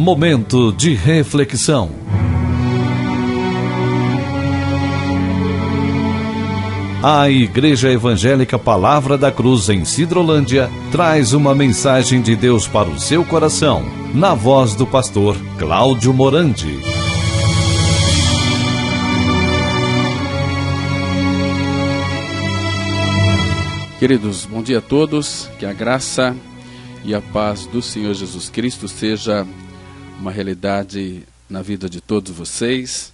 Momento de reflexão. A Igreja Evangélica Palavra da Cruz em Sidrolândia traz uma mensagem de Deus para o seu coração, na voz do pastor Cláudio Morandi. Queridos, bom dia a todos, que a graça e a paz do Senhor Jesus Cristo seja uma realidade na vida de todos vocês,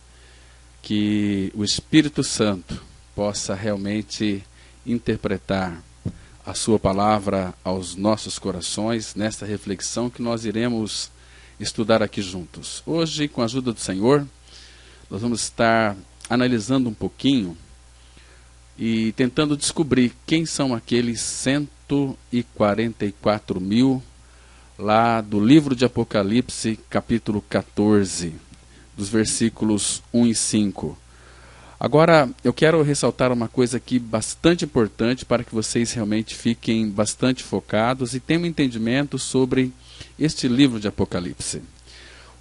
que o Espírito Santo possa realmente interpretar a sua palavra aos nossos corações, nesta reflexão que nós iremos estudar aqui juntos. Hoje, com a ajuda do Senhor, nós vamos estar analisando um pouquinho e tentando descobrir quem são aqueles 144 mil lá do livro de Apocalipse, capítulo 14, dos versículos 1 e 5. Agora, eu quero ressaltar uma coisa aqui bastante importante para que vocês realmente fiquem bastante focados e tenham um entendimento sobre este livro de Apocalipse.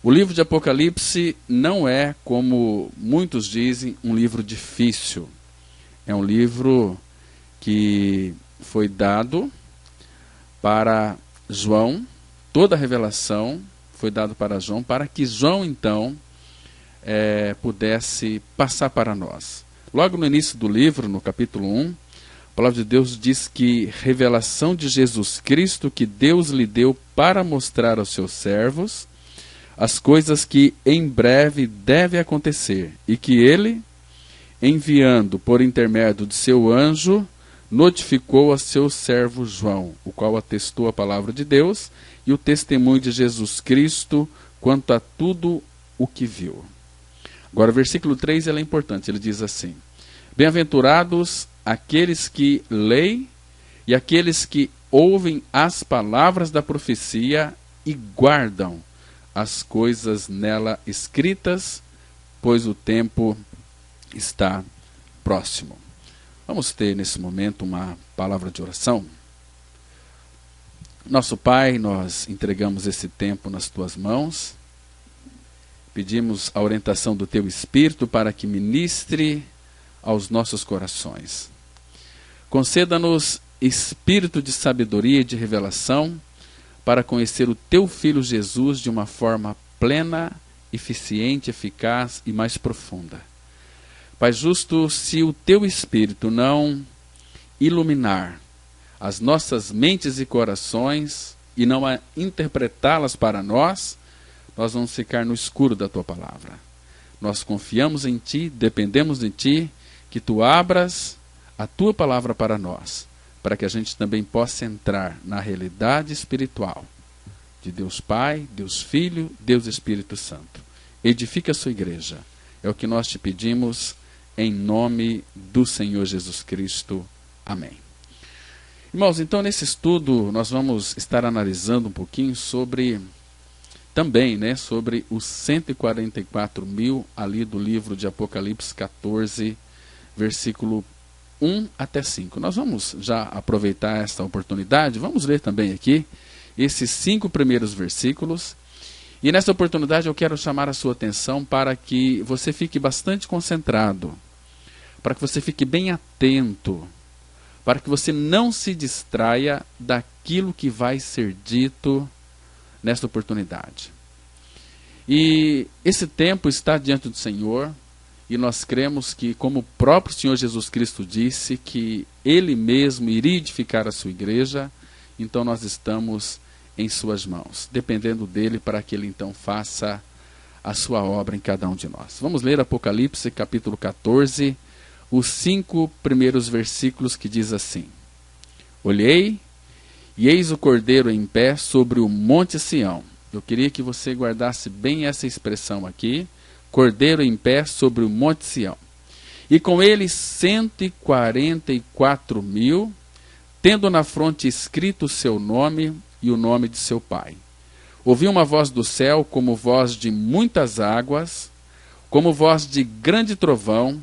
O livro de Apocalipse não é, como muitos dizem, um livro difícil. É um livro que foi dado para João, toda a revelação foi dada para João, para que João, então, pudesse passar para nós. Logo no início do livro, no capítulo 1, a palavra de Deus diz que revelação de Jesus Cristo que Deus lhe deu para mostrar aos seus servos as coisas que em breve devem acontecer, e que ele, enviando por intermédio de seu anjo, notificou a seu servo João, o qual atestou a palavra de Deus e o testemunho de Jesus Cristo quanto a tudo o que viu. Agora, o versículo 3 é importante, ele diz assim: bem-aventurados aqueles que leem e aqueles que ouvem as palavras da profecia e guardam as coisas nela escritas, pois o tempo está próximo. Vamos ter nesse momento uma palavra de oração. Nosso Pai, nós entregamos esse tempo nas Tuas mãos. Pedimos a orientação do Teu Espírito para que ministre aos nossos corações. Conceda-nos espírito de sabedoria e de revelação para conhecer o Teu Filho Jesus de uma forma plena, eficiente, eficaz e mais profunda. Pai justo, se o Teu Espírito não iluminar as nossas mentes e corações e não interpretá-las para nós, nós vamos ficar no escuro da Tua palavra. Nós confiamos em Ti, dependemos de Ti, que Tu abras a Tua palavra para nós, para que a gente também possa entrar na realidade espiritual de Deus Pai, Deus Filho, Deus Espírito Santo. Edifica a Sua igreja. É o que nós Te pedimos, em nome do Senhor Jesus Cristo. Amém. Irmãos, então nesse estudo nós vamos estar analisando um pouquinho sobre sobre os 144 mil ali do livro de Apocalipse 14, versículo 1 até 5. Nós vamos já aproveitar esta oportunidade, vamos ler também aqui esses 5 primeiros versículos. E nessa oportunidade eu quero chamar a sua atenção para que você fique bastante concentrado, para que você fique bem atento, para que você não se distraia daquilo que vai ser dito nesta oportunidade. E esse tempo está diante do Senhor, e nós cremos que, como o próprio Senhor Jesus Cristo disse, que Ele mesmo iria edificar a sua igreja, então nós estamos em suas mãos, dependendo dele para que ele então faça a sua obra em cada um de nós. Vamos ler Apocalipse capítulo 14, os 5 primeiros versículos, que diz assim: olhei, e eis o Cordeiro em pé sobre o monte Sião. Eu queria que você guardasse bem essa expressão aqui: Cordeiro em pé sobre o monte Sião. E com ele 144 mil, tendo na fronte escrito o seu nome e o nome de seu pai. Ouvi uma voz do céu, como voz de muitas águas, como voz de grande trovão.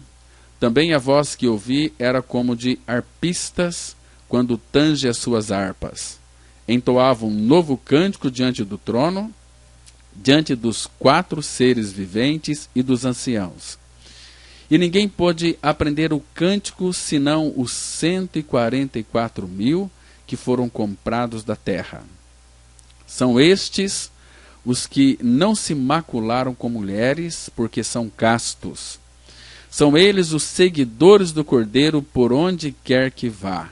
Também a voz que ouvi era como de arpistas, quando tange as suas harpas. Entoavam um novo cântico diante do trono, diante dos 4 seres viventes e dos anciãos. E ninguém pôde aprender o cântico senão os 144.000 que foram comprados da terra. São estes os que não se macularam com mulheres, porque são castos. São eles os seguidores do Cordeiro por onde quer que vá.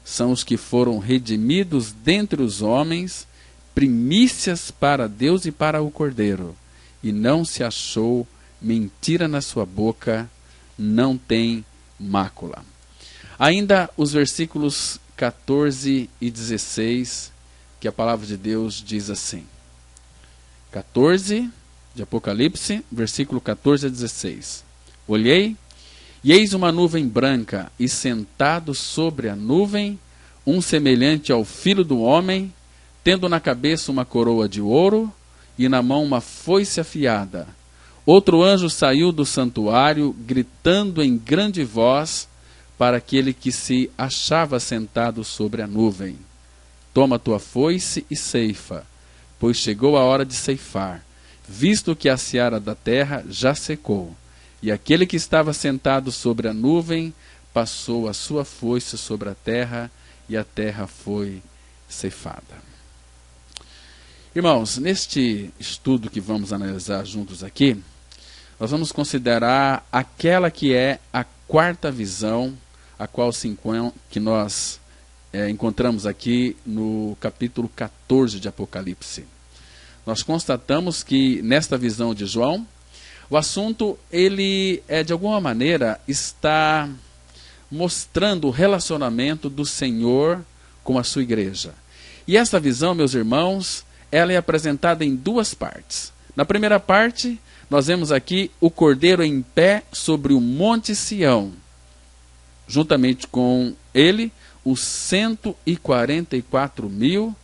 São os que foram redimidos dentre os homens, primícias para Deus e para o Cordeiro. E não se achou mentira na sua boca, não tem mácula. Ainda os versículos 14 e 16, que a palavra de Deus diz assim. 14 de Apocalipse, versículo 14 a 16. Olhei, e eis uma nuvem branca, e sentado sobre a nuvem, um semelhante ao Filho do Homem, tendo na cabeça uma coroa de ouro, e na mão uma foice afiada. Outro anjo saiu do santuário, gritando em grande voz para aquele que se achava sentado sobre a nuvem: toma tua foice e ceifa, pois chegou a hora de ceifar, visto que a seara da terra já secou. E aquele que estava sentado sobre a nuvem passou a sua foice sobre a terra, e a terra foi ceifada. Irmãos, neste estudo que vamos analisar juntos aqui, nós vamos considerar aquela que é a 4ª visão, a qual que nós encontramos aqui no capítulo 14 de Apocalipse. Nós constatamos que nesta visão de João, o assunto, ele de alguma maneira está mostrando o relacionamento do Senhor com a sua igreja. E esta visão, meus irmãos, ela é apresentada em 2 partes. Na primeira parte, nós vemos aqui o Cordeiro em pé sobre o Monte Sião. Juntamente com ele, os 144.000.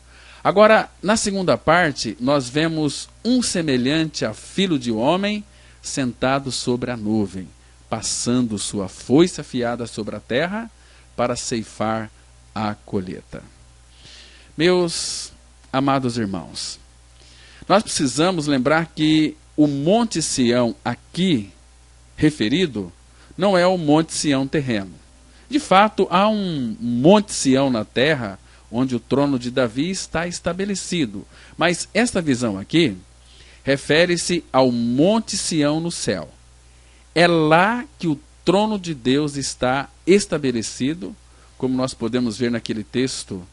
Agora, na segunda parte, nós vemos um semelhante a Filho de Homem, sentado sobre a nuvem, passando sua foice afiada sobre a terra para ceifar a colheita. Meus amados irmãos, nós precisamos lembrar que o Monte Sião aqui referido não é o Monte Sião terreno. De fato, há um Monte Sião na terra onde o trono de Davi está estabelecido. Mas esta visão aqui refere-se ao Monte Sião no céu. É lá que o trono de Deus está estabelecido, como nós podemos ver naquele texto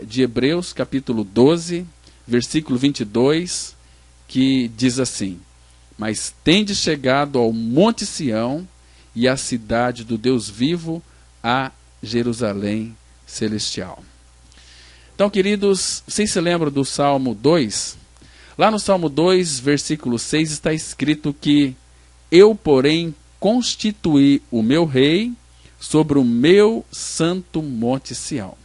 de Hebreus, capítulo 12, versículo 22, que diz assim: mas tendes chegado ao Monte Sião e à cidade do Deus vivo, a Jerusalém celestial. Então, queridos, vocês se lembram do Salmo 2? Lá no Salmo 2, versículo 6, está escrito que eu, porém, constituí o meu rei sobre o meu santo Monte Sião.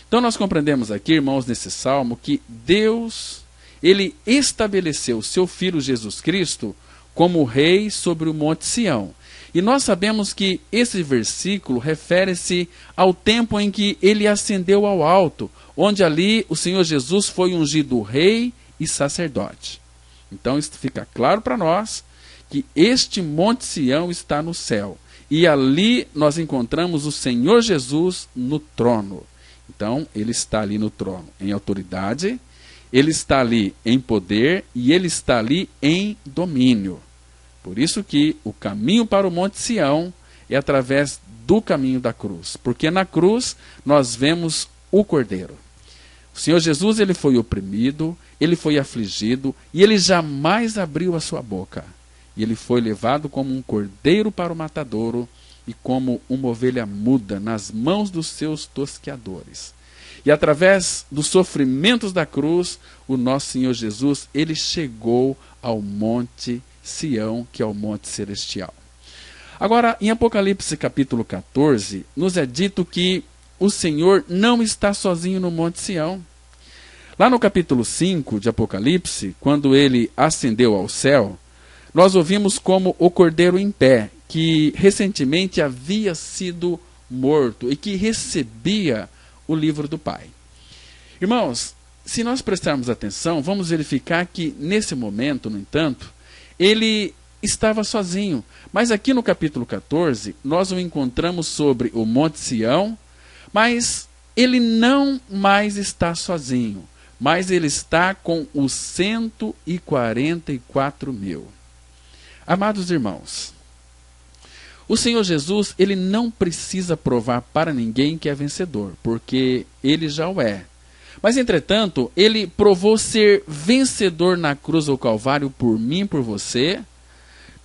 Então, nós compreendemos aqui, irmãos, nesse Salmo, que Deus, ele estabeleceu o seu Filho Jesus Cristo como rei sobre o Monte Sião. E nós sabemos que esse versículo refere-se ao tempo em que ele ascendeu ao alto, onde ali o Senhor Jesus foi ungido rei e sacerdote. Então, isso fica claro para nós que este Monte Sião está no céu. E ali nós encontramos o Senhor Jesus no trono. Então, ele está ali no trono em autoridade, ele está ali em poder e ele está ali em domínio. Por isso que o caminho para o Monte Sião é através do caminho da cruz. Porque na cruz nós vemos o Cordeiro. O Senhor Jesus, ele foi oprimido, ele foi afligido e ele jamais abriu a sua boca. E ele foi levado como um cordeiro para o matadouro e como uma ovelha muda nas mãos dos seus tosqueadores. E através dos sofrimentos da cruz, o nosso Senhor Jesus, ele chegou ao Monte Sião, que é o Monte Celestial. Agora, em Apocalipse capítulo 14, nos é dito que o Senhor não está sozinho no Monte Sião. Lá no capítulo 5 de Apocalipse, quando ele ascendeu ao céu, nós ouvimos como o Cordeiro em pé, que recentemente havia sido morto e que recebia o livro do Pai. Irmãos, se nós prestarmos atenção, vamos verificar que nesse momento, no entanto, ele estava sozinho. Mas aqui no capítulo 14, nós o encontramos sobre o Monte Sião, mas ele não mais está sozinho, mas ele está com os 144 mil. Amados irmãos, o Senhor Jesus, ele não precisa provar para ninguém que é vencedor, porque ele já o é. Mas, entretanto, ele provou ser vencedor na cruz do Calvário por mim e por você,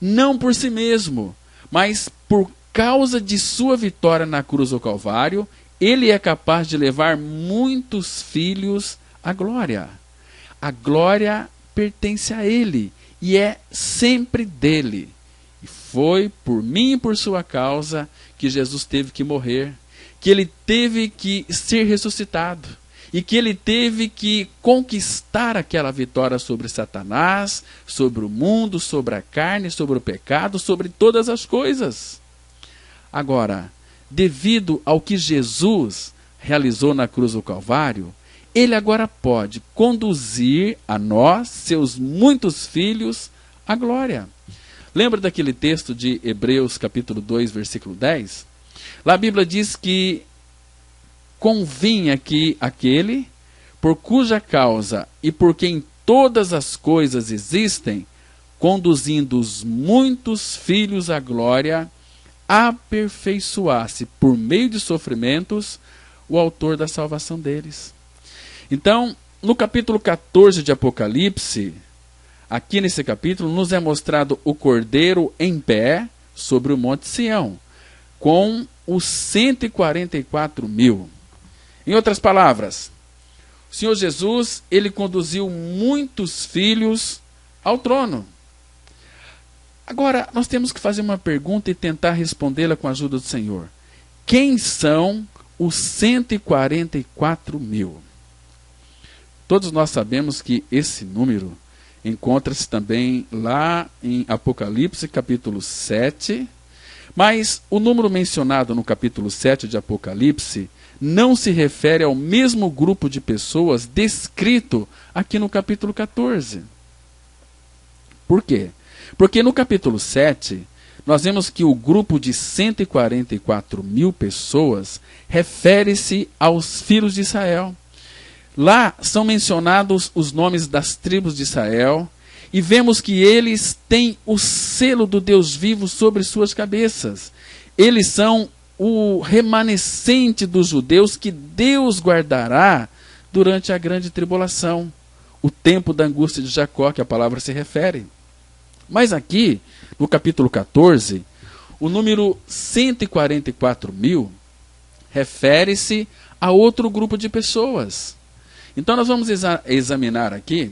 não por si mesmo, mas por causa de sua vitória na cruz do Calvário, ele é capaz de levar muitos filhos à glória. A glória pertence a ele e é sempre dele. E foi por mim e por sua causa que Jesus teve que morrer, que ele teve que ser ressuscitado e que ele teve que conquistar aquela vitória sobre Satanás, sobre o mundo, sobre a carne, sobre o pecado, sobre todas as coisas. Agora, devido ao que Jesus realizou na cruz do Calvário, ele agora pode conduzir a nós, seus muitos filhos, à glória. Lembra daquele texto de Hebreus capítulo 2, versículo 10? Lá a Bíblia diz que convinha que aquele, por cuja causa e por quem todas as coisas existem, conduzindo os muitos filhos à glória, aperfeiçoasse por meio de sofrimentos o autor da salvação deles. Então, no capítulo 14 de Apocalipse, aqui nesse capítulo, nos é mostrado o Cordeiro em pé sobre o Monte Sião, com os 144 mil. Em outras palavras, o Senhor Jesus, ele conduziu muitos filhos ao trono. Agora, nós temos que fazer uma pergunta e tentar respondê-la com a ajuda do Senhor. Quem são os 144 mil? Todos nós sabemos que esse número encontra-se também lá em Apocalipse, capítulo 7. Mas o número mencionado no capítulo 7 de Apocalipse não se refere ao mesmo grupo de pessoas descrito aqui no capítulo 14. Por quê? Porque no capítulo 7, nós vemos que o grupo de 144 mil pessoas refere-se aos filhos de Israel. Lá são mencionados os nomes das tribos de Israel, e vemos que eles têm o selo do Deus vivo sobre suas cabeças. Eles são o remanescente dos judeus que Deus guardará durante a grande tribulação, o tempo da angústia de Jacó, que a palavra se refere. Mas aqui, no capítulo 14, o número 144 mil refere-se a outro grupo de pessoas. Então nós vamos examinar aqui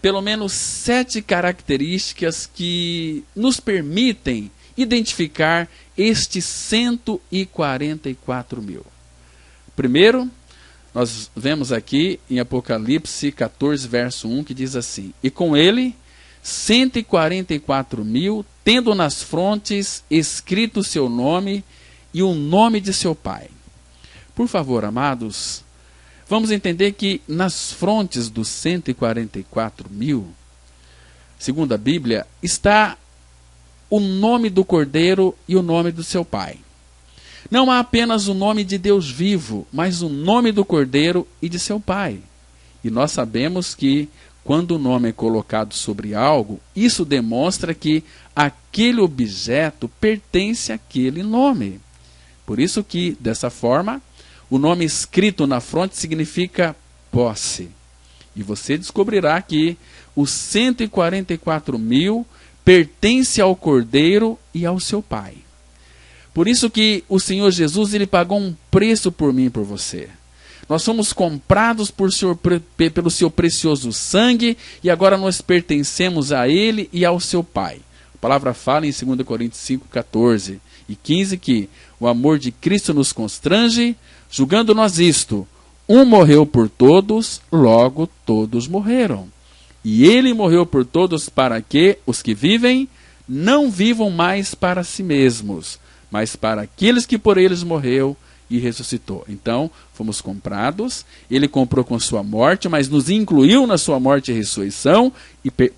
pelo menos 7 características que nos permitem identificar estes 144 mil. Primeiro, nós vemos aqui em Apocalipse 14, verso 1, que diz assim: e com ele 144 mil, tendo nas frontes escrito o seu nome e o nome de seu pai. Por favor, amados, vamos entender que nas frontes dos 144 mil, segundo a Bíblia, está o nome do Cordeiro e o nome do seu pai. Não há apenas o nome de Deus vivo, mas o nome do Cordeiro e de seu pai. E nós sabemos que quando o nome é colocado sobre algo, isso demonstra que aquele objeto pertence àquele nome. Por isso que, dessa forma, o nome escrito na fronte significa posse. E você descobrirá que os 144 mil pertence ao Cordeiro e ao seu pai. Por isso que o Senhor Jesus, ele pagou um preço por mim e por você. Nós somos comprados pelo seu precioso sangue e agora nós pertencemos a ele e ao seu pai. A palavra fala em 2 Coríntios 5, 14 e 15 que o amor de Cristo nos constrange, julgando nós isto: um morreu por todos, logo todos morreram. E ele morreu por todos para que os que vivem não vivam mais para si mesmos, mas para aqueles que por eles morreu e ressuscitou. Então, fomos comprados, ele comprou com sua morte, mas nos incluiu na sua morte e ressurreição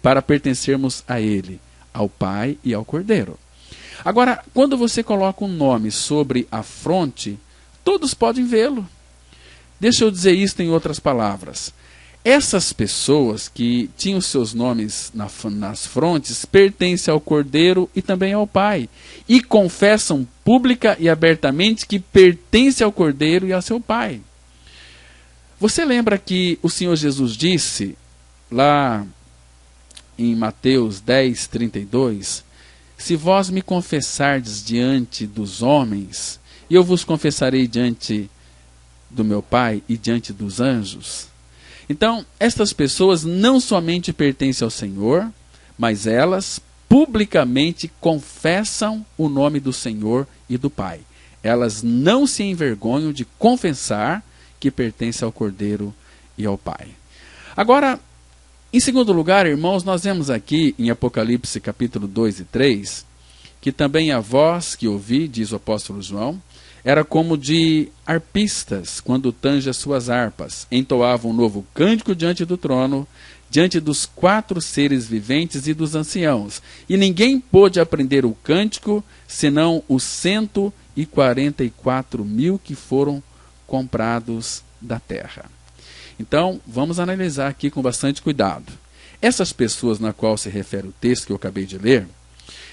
para pertencermos a ele, ao Pai e ao Cordeiro. Agora, quando você coloca um nome sobre a fronte, todos podem vê-lo. Deixa eu dizer isto em outras palavras. Essas pessoas que tinham seus nomes nas frontes pertencem ao Cordeiro e também ao Pai, e confessam pública e abertamente que pertence ao Cordeiro e ao seu Pai. Você lembra que o Senhor Jesus disse, lá em Mateus 10, 32, se vós me confessardes diante dos homens, eu vos confessarei diante do meu Pai e diante dos anjos. Então, estas pessoas não somente pertencem ao Senhor, mas elas publicamente confessam o nome do Senhor e do Pai. Elas não se envergonham de confessar que pertence ao Cordeiro e ao Pai. Agora, em segundo lugar, irmãos, nós vemos aqui em Apocalipse capítulo 2 e 3, que também a voz que ouvi, diz o apóstolo João, era como de arpistas, quando tange as suas harpas. Entoavam um novo cântico diante do trono, diante dos 4 seres viventes e dos anciãos. E ninguém pôde aprender o cântico, senão os 144.000 que foram comprados da terra. Então, vamos analisar aqui com bastante cuidado. Essas pessoas na qual se refere o texto que eu acabei de ler,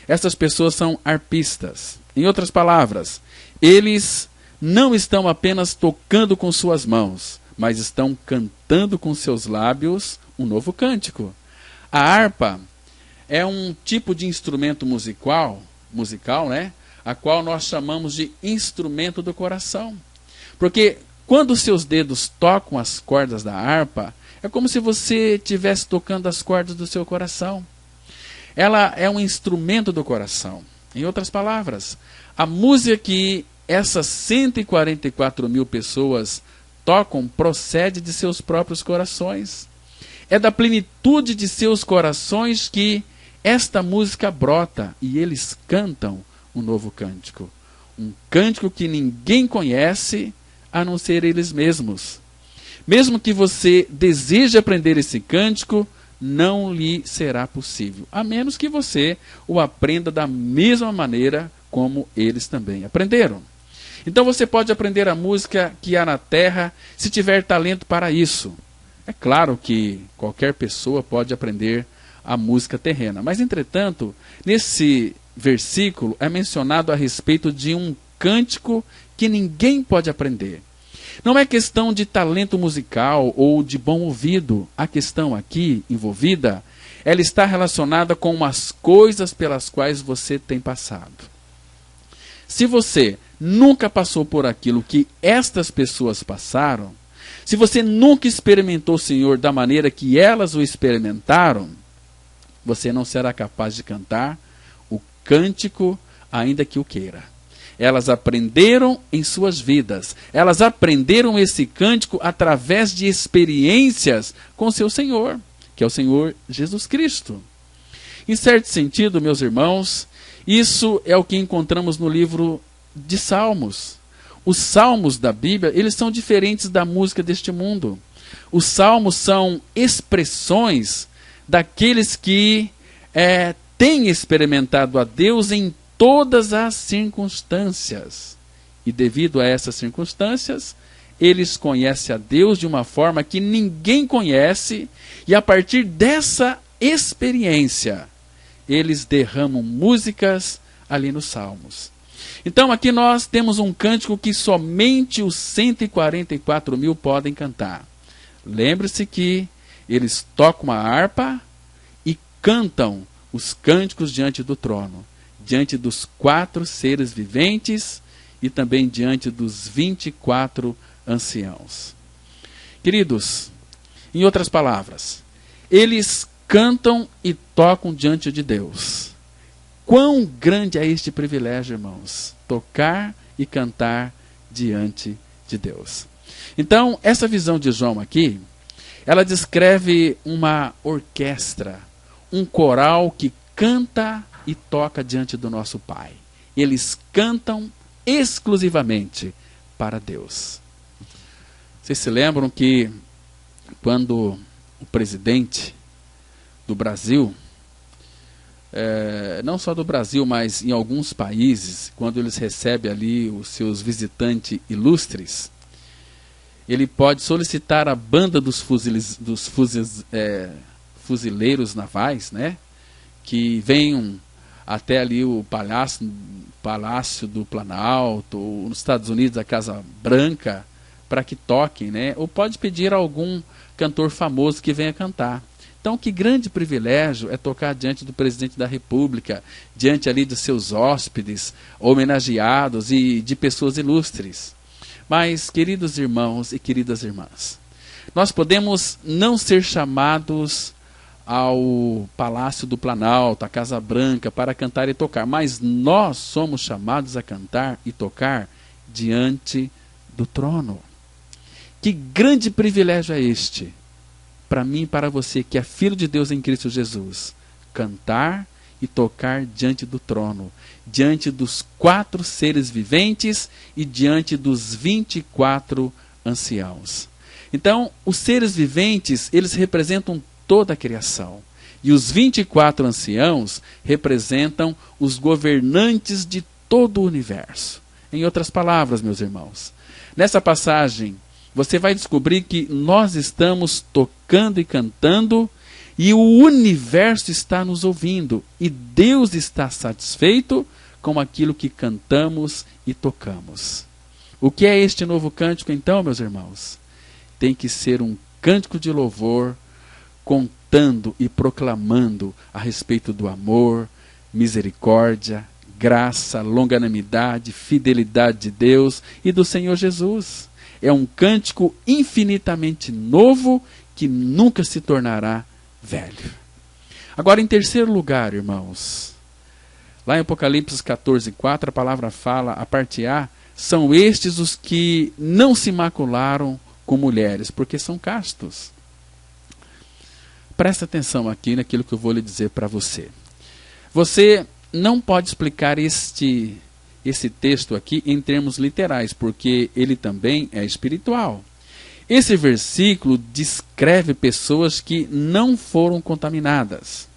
essas pessoas são arpistas. Em outras palavras, eles não estão apenas tocando com suas mãos, mas estão cantando com seus lábios um novo cântico. A harpa é um tipo de instrumento musical, né, a qual nós chamamos de instrumento do coração. Porque quando os seus dedos tocam as cordas da harpa, é como se você estivesse tocando as cordas do seu coração. Ela é um instrumento do coração. Em outras palavras, a música que essas 144.000 pessoas tocam procede de seus próprios corações. É da plenitude de seus corações que esta música brota e eles cantam um novo cântico. Um cântico que ninguém conhece a não ser eles mesmos. Mesmo que você deseje aprender esse cântico, não lhe será possível, a menos que você o aprenda da mesma maneira como eles também aprenderam. Então você pode aprender a música que há na terra se tiver talento para isso. É claro que qualquer pessoa pode aprender a música terrena, mas entretanto, nesse versículo é mencionado a respeito de um cântico que ninguém pode aprender. Não é questão de talento musical ou de bom ouvido. A questão aqui envolvida, ela está relacionada com as coisas pelas quais você tem passado. Se você nunca passou por aquilo que estas pessoas passaram, se você nunca experimentou o Senhor da maneira que elas o experimentaram, você não será capaz de cantar o cântico, ainda que o queira. Elas aprenderam em suas vidas. Elas aprenderam esse cântico através de experiências com seu Senhor, que é o Senhor Jesus Cristo. Em certo sentido, meus irmãos, isso é o que encontramos no livro de Salmos. Os salmos da Bíblia, eles são diferentes da música deste mundo. Os salmos são expressões daqueles que têm experimentado a Deus em todas as circunstâncias. E devido a essas circunstâncias, eles conhecem a Deus de uma forma que ninguém conhece, e a partir dessa experiência, eles derramam músicas ali nos Salmos. Então aqui nós temos um cântico que somente os 144.000 podem cantar. Lembre-se que eles tocam a harpa e cantam os cânticos diante do trono, diante dos 4 seres viventes e também diante dos 24 anciãos. Queridos, em outras palavras, eles cantam e tocam diante de Deus. Quão grande é este privilégio, irmãos, tocar e cantar diante de Deus. Então, essa visão de João aqui, ela descreve uma orquestra, um coral que canta e toca diante do nosso Pai. Eles cantam exclusivamente para Deus. Vocês se lembram que quando o presidente do Brasil, não só do Brasil, mas em alguns países, quando eles recebem ali os seus visitantes ilustres, ele pode solicitar a banda dos fuzileiros navais, né, que venham até ali o Palácio do Planalto, ou nos Estados Unidos a Casa Branca, para que toquem, né, ou pode pedir a algum cantor famoso que venha cantar. Então, que grande privilégio é tocar diante do presidente da República, diante ali dos seus hóspedes, homenageados e de pessoas ilustres. Mas, queridos irmãos e queridas irmãs, nós podemos não ser chamados ao Palácio do Planalto, à Casa Branca, para cantar e tocar, mas nós somos chamados a cantar e tocar diante do trono. Que grande privilégio é este, para mim e para você, que é filho de Deus em Cristo Jesus, cantar e tocar diante do trono, diante dos 4 seres viventes e diante dos 24 anciãos. Então, os seres viventes, eles representam toda a criação. E os 24 anciãos representam os governantes de todo o universo. Em outras palavras, meus irmãos, nessa passagem, você vai descobrir que nós estamos tocando e cantando e o universo está nos ouvindo. E Deus está satisfeito com aquilo que cantamos e tocamos. O que é este novo cântico, então, meus irmãos? Tem que ser um cântico de louvor, contando e proclamando a respeito do amor, misericórdia, graça, longanimidade, fidelidade de Deus e do Senhor Jesus. É um cântico infinitamente novo que nunca se tornará velho. Agora, em terceiro lugar, irmãos, lá em Apocalipse 14:4, a palavra fala, a parte A, são estes os que não se macularam com mulheres, porque são castos. Presta atenção aqui naquilo que eu vou lhe dizer para você. Você não pode explicar esse texto aqui em termos literais, porque ele também é espiritual. Esse versículo descreve pessoas que não foram contaminadas.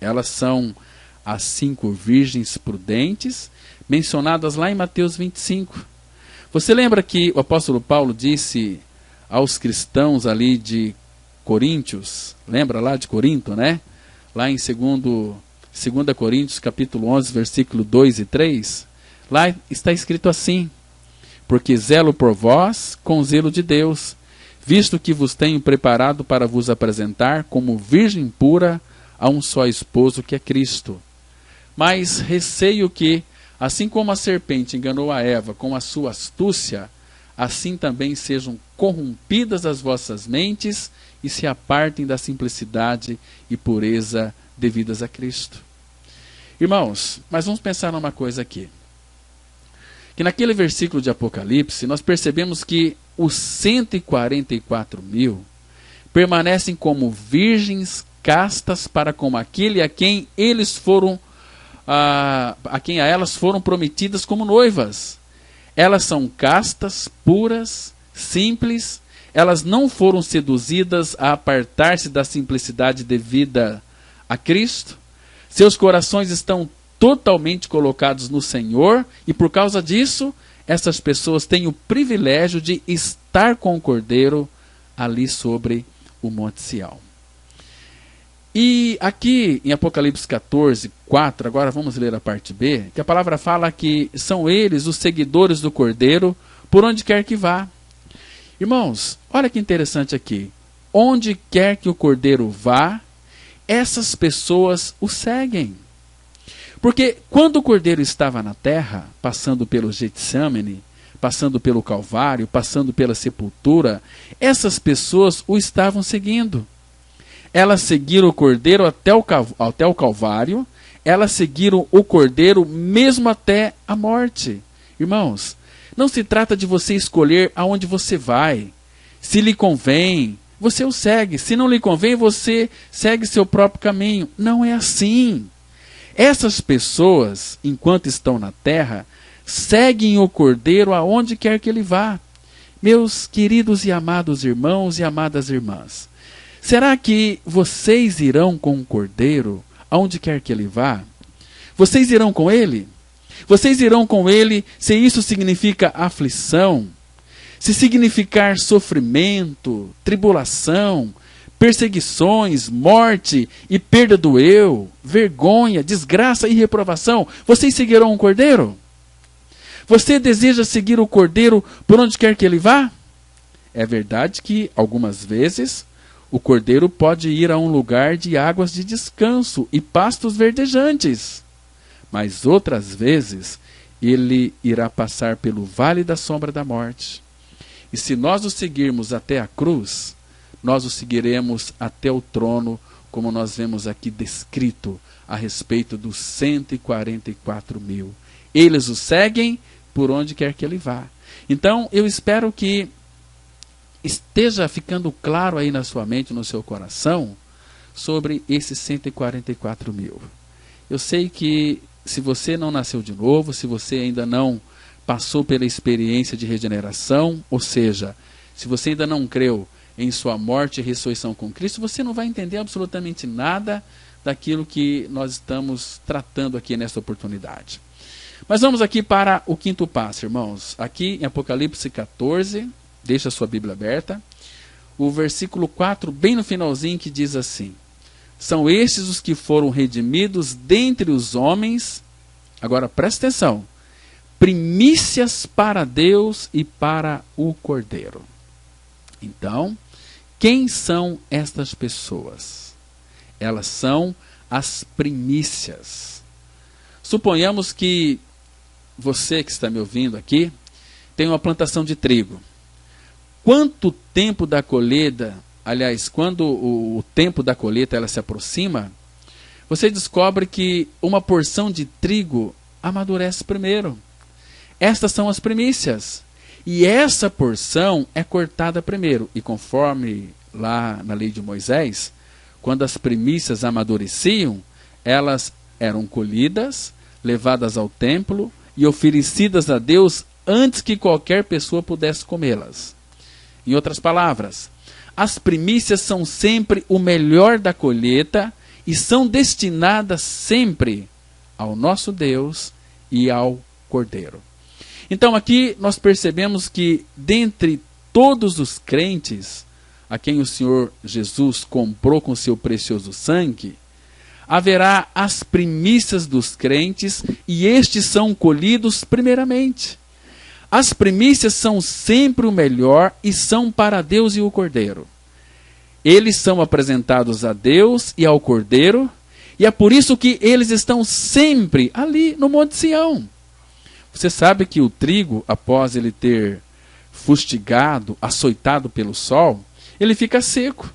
Elas são as 5 virgens prudentes, mencionadas lá em Mateus 25. Você lembra que o apóstolo Paulo disse aos cristãos ali de Coríntios, lembra lá de Corinto, né? Lá em 2 Coríntios, capítulo 11, versículo 2 e 3, lá está escrito assim: porque zelo por vós com zelo de Deus, visto que vos tenho preparado para vos apresentar como virgem pura a um só esposo, que é Cristo. Mas receio que, assim como a serpente enganou a Eva com a sua astúcia, assim também sejam corrompidas as vossas mentes e se apartem da simplicidade e pureza devidas a Cristo. Irmãos, mas vamos pensar numa coisa aqui. Que naquele versículo de Apocalipse, nós percebemos que os 144.000 permanecem como virgens castas para com aquele a quem eles foram, a elas foram prometidas como noivas. Elas são castas, puras, simples. Elas não foram seduzidas a apartar-se da simplicidade devida a Cristo. Seus corações estão totalmente colocados no Senhor, e por causa disso, essas pessoas têm o privilégio de estar com o Cordeiro ali sobre o Monte Sião. E aqui em Apocalipse 14:4, agora vamos ler a parte B, que a palavra fala que são eles os seguidores do Cordeiro por onde quer que vá. Irmãos, olha que interessante aqui. Onde quer que o Cordeiro vá, essas pessoas o seguem. Porque quando o Cordeiro estava na terra, passando pelo Getsemane, passando pelo Calvário, passando pela sepultura, essas pessoas o estavam seguindo. Elas seguiram o Cordeiro até o Calvário, elas seguiram o Cordeiro mesmo até a morte. Irmãos, não se trata de você escolher aonde você vai. Se lhe convém, você o segue. Se não lhe convém, você segue seu próprio caminho. Não é assim. Essas pessoas, enquanto estão na terra, seguem o Cordeiro aonde quer que ele vá. Meus queridos e amados irmãos e amadas irmãs, será que vocês irão com o Cordeiro aonde quer que ele vá? Vocês irão com ele? Vocês irão com ele se isso significa aflição, se significar sofrimento, tribulação, perseguições, morte e perda do eu, vergonha, desgraça e reprovação? Vocês seguirão o Cordeiro? Você deseja seguir o Cordeiro por onde quer que ele vá? É verdade que, algumas vezes, o Cordeiro pode ir a um lugar de águas de descanso e pastos verdejantes. Mas outras vezes, ele irá passar pelo vale da sombra da morte. E se nós o seguirmos até a cruz, nós o seguiremos até o trono, como nós vemos aqui descrito a respeito dos 144 mil. Eles o seguem por onde quer que ele vá. Então, eu espero que esteja ficando claro aí na sua mente, no seu coração, sobre esses 144 mil. Eu sei que se você não nasceu de novo, se você ainda não passou pela experiência de regeneração, ou seja, se você ainda não creu em sua morte e ressurreição com Cristo, você não vai entender absolutamente nada daquilo que nós estamos tratando aqui nesta oportunidade. Mas vamos aqui para o quinto passo, irmãos. Aqui em Apocalipse 14, deixa a sua Bíblia aberta, o versículo 4, bem no finalzinho, que diz assim: são estes os que foram redimidos dentre os homens, agora presta atenção, primícias para Deus e para o Cordeiro. Então, quem são estas pessoas? Elas são as primícias. Suponhamos que você que está me ouvindo aqui tem uma plantação de trigo. Quanto tempo da colheita, aliás, quando o tempo da colheita ela se aproxima, você descobre que uma porção de trigo amadurece primeiro. Estas são as primícias. E essa porção é cortada primeiro. E conforme lá na lei de Moisés, quando as primícias amadureciam, elas eram colhidas, levadas ao templo e oferecidas a Deus antes que qualquer pessoa pudesse comê-las. Em outras palavras, as primícias são sempre o melhor da colheita e são destinadas sempre ao nosso Deus e ao Cordeiro. Então aqui nós percebemos que dentre todos os crentes a quem o Senhor Jesus comprou com seu precioso sangue, haverá as primícias dos crentes e estes são colhidos primeiramente. As primícias são sempre o melhor e são para Deus e o Cordeiro. Eles são apresentados a Deus e ao Cordeiro, e é por isso que eles estão sempre ali no Monte Sião. Você sabe que o trigo, após ele ter fustigado, açoitado pelo sol, ele fica seco.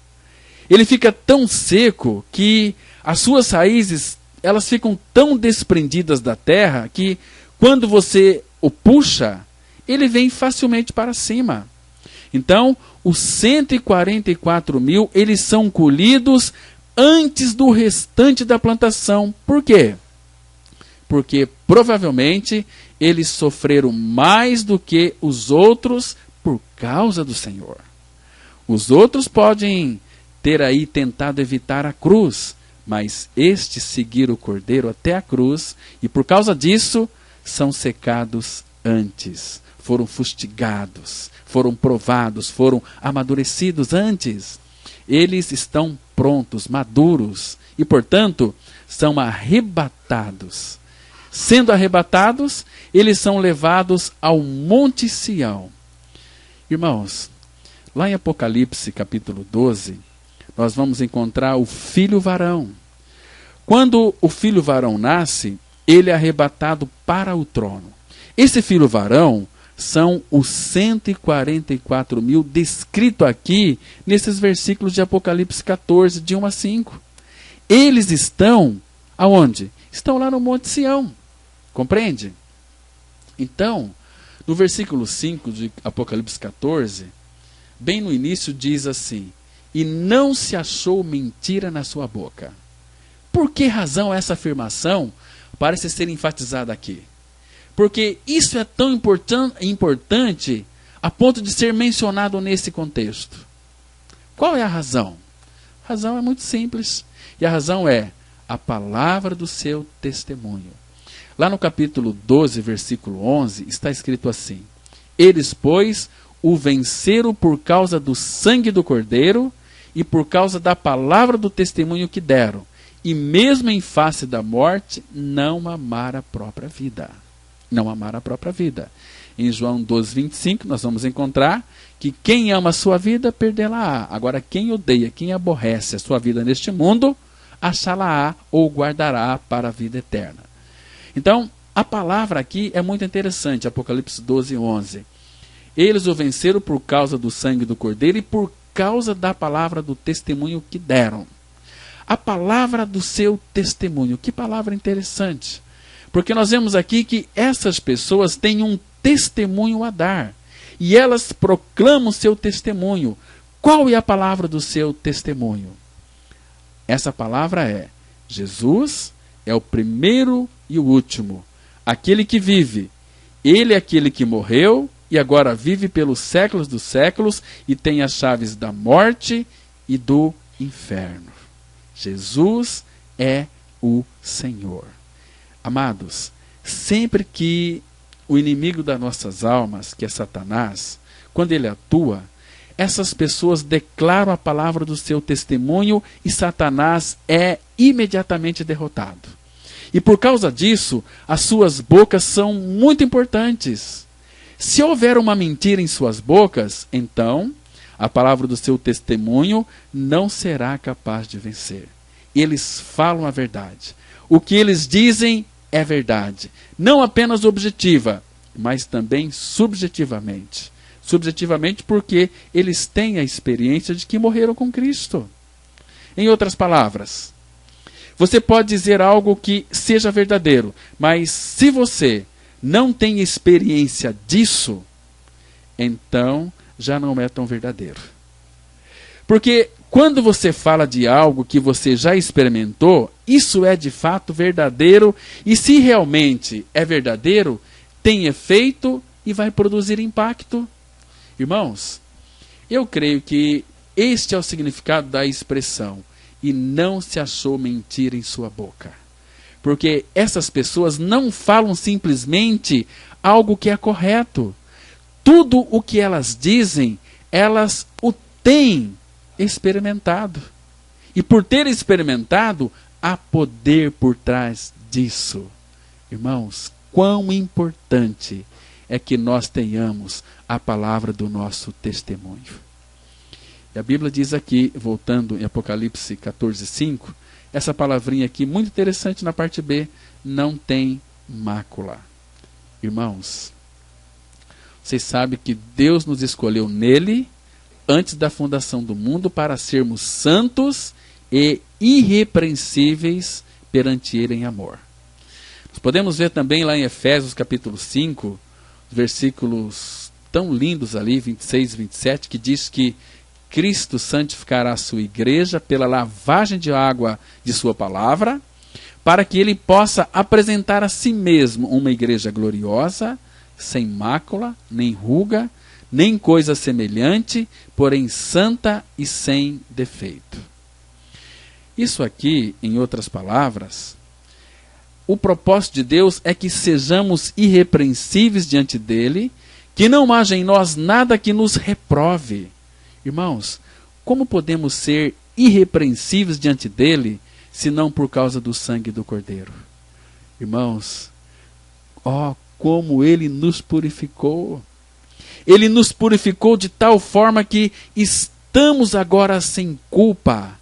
Ele fica tão seco que as suas raízes, elas ficam tão desprendidas da terra que quando você o puxa, ele vem facilmente para cima. Então, os 144 mil, eles são colhidos antes do restante da plantação. Por quê? Porque provavelmente eles sofreram mais do que os outros por causa do Senhor. Os outros podem ter aí tentado evitar a cruz, mas estes seguiram o Cordeiro até a cruz e por causa disso são secados antes. Foram fustigados, foram provados, foram amadurecidos antes. Eles estão prontos, maduros e, portanto, são arrebatados. Sendo arrebatados, eles são levados ao Monte Sião. Irmãos, lá em Apocalipse capítulo 12, nós vamos encontrar o filho varão. Quando o filho varão nasce, ele é arrebatado para o trono. Esse filho varão são os 144 mil descrito aqui nesses versículos de Apocalipse 14, de 1 a 5. Eles estão aonde? Estão lá no Monte Sião. Compreende? Então, no versículo 5 de Apocalipse 14, bem no início diz assim: e não se achou mentira na sua boca. Por que razão essa afirmação parece ser enfatizada aqui? porque isso é tão importante a ponto de ser mencionado nesse contexto. Qual é a razão? A razão é muito simples. E a razão é a palavra do seu testemunho. Lá no capítulo 12, versículo 11, está escrito assim: eles, pois, o venceram por causa do sangue do Cordeiro e por causa da palavra do testemunho que deram. E mesmo em face da morte, não amaram a própria vida. Não amaram a própria vida. Em João 12, 25, nós vamos encontrar que quem ama a sua vida, perdê-la-á. Agora, quem odeia, quem aborrece a sua vida neste mundo, achá-la-á ou guardará para a vida eterna. Então, a palavra aqui é muito interessante, Apocalipse 12, 11. Eles o venceram por causa do sangue do Cordeiro e por causa da palavra do testemunho que deram. A palavra do seu testemunho. Que palavra interessante. Porque nós vemos aqui que essas pessoas têm um testemunho a dar. E elas proclamam seu testemunho. Qual é a palavra do seu testemunho? Essa palavra é: Jesus é o primeiro e o último, aquele que vive. Ele é aquele que morreu e agora vive pelos séculos dos séculos e tem as chaves da morte e do inferno. Jesus é o Senhor. Amados, sempre que o inimigo das nossas almas, que é Satanás, quando ele atua, essas pessoas declaram a palavra do seu testemunho e Satanás é imediatamente derrotado. E por causa disso, as suas bocas são muito importantes. Se houver uma mentira em suas bocas, então a palavra do seu testemunho não será capaz de vencer. Eles falam a verdade. O que eles dizem é verdade. Não apenas objetiva, mas também subjetivamente. Subjetivamente porque eles têm a experiência de que morreram com Cristo. Em outras palavras, você pode dizer algo que seja verdadeiro, mas se você não tem experiência disso, então já não é tão verdadeiro. Porque quando você fala de algo que você já experimentou, isso é de fato verdadeiro, e se realmente é verdadeiro, tem efeito e vai produzir impacto. Irmãos, eu creio que este é o significado da expressão: e não se achou mentira em sua boca. Porque essas pessoas não falam simplesmente algo que é correto. Tudo o que elas dizem, elas o têm experimentado. E por ter experimentado, há poder por trás disso. Irmãos, quão importante é que nós tenhamos a palavra do nosso testemunho. E a Bíblia diz aqui, voltando em Apocalipse 14, 5, essa palavrinha aqui, muito interessante na parte B: não tem mácula. Irmãos, vocês sabem que Deus nos escolheu nele, antes da fundação do mundo, para sermos santos e irrepreensíveis perante ele em amor. Nós podemos ver também lá em Efésios capítulo 5, versículos tão lindos ali, 26 e 27, que diz que Cristo santificará a sua igreja pela lavagem de água de sua palavra, para que ele possa apresentar a si mesmo uma igreja gloriosa, sem mácula, nem ruga, nem coisa semelhante, porém santa e sem defeito. Isso aqui, em outras palavras, o propósito de Deus é que sejamos irrepreensíveis diante dele, que não haja em nós nada que nos reprove. Irmãos, como podemos ser irrepreensíveis diante dele, se não por causa do sangue do Cordeiro? Irmãos, como ele nos purificou. Ele nos purificou de tal forma que estamos agora sem culpa.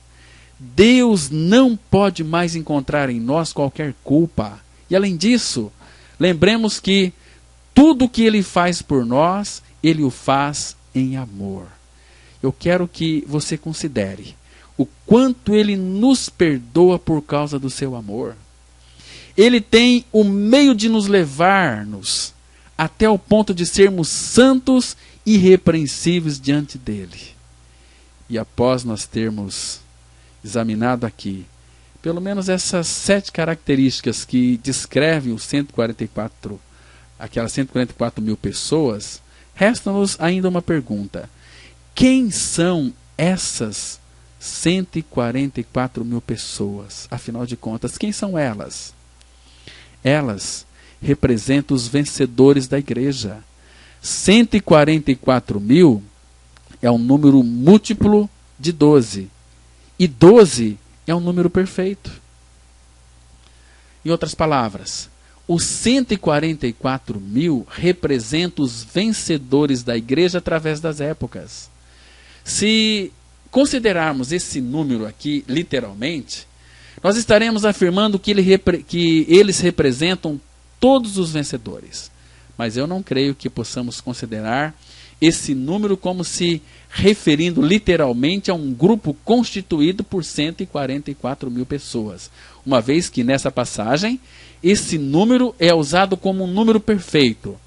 Deus não pode mais encontrar em nós qualquer culpa. E além disso, lembremos que tudo que ele faz por nós, ele o faz em amor. Eu quero que você considere o quanto ele nos perdoa por causa do seu amor. Ele tem o meio de nos levar-nos até o ponto de sermos santos e irrepreensíveis diante dele. E após nós termos examinado aqui pelo menos essas 7 características que descrevem os 144 aquelas 144 mil pessoas, resta-nos ainda uma pergunta. Quem são essas 144 mil pessoas? Afinal de contas, quem são elas? Elas representam os vencedores da igreja. 144 mil é um número múltiplo de 12. E 12 é um número perfeito. Em outras palavras, os 144 mil representam os vencedores da igreja através das épocas. Se considerarmos esse número aqui literalmente, nós estaremos afirmando que eles representam todos os vencedores. Mas eu não creio que possamos considerar esse número como se referindo literalmente a um grupo constituído por 144 mil pessoas. Uma vez que nessa passagem, esse número é usado como um número perfeito.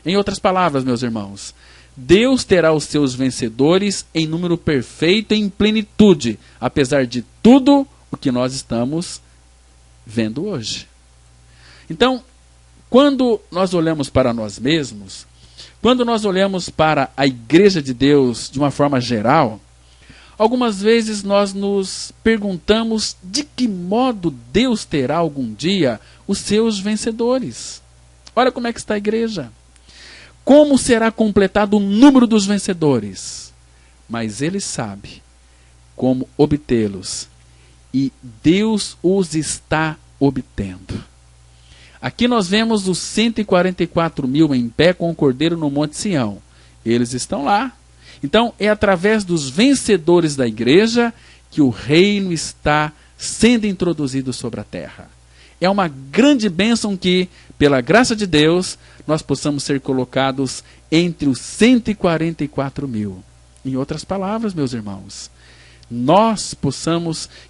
Em outras palavras, meus irmãos, Deus terá os seus vencedores em número perfeito e em plenitude, apesar de tudo o que nós estamos vendo hoje. Então, quando nós olhamos para nós mesmos, quando nós olhamos para a Igreja de Deus de uma forma geral, algumas vezes nós nos perguntamos de que modo Deus terá algum dia os seus vencedores. Olha como é que está a igreja. Como será completado o número dos vencedores? Mas Ele sabe como obtê-los. E Deus os está obtendo. Aqui nós vemos os 144 mil em pé com o Cordeiro no Monte Sião. Eles estão lá. Então, é através dos vencedores da igreja que o reino está sendo introduzido sobre a terra. É uma grande bênção que, pela graça de Deus, nós possamos ser colocados entre os 144 mil. Em outras palavras, meus irmãos,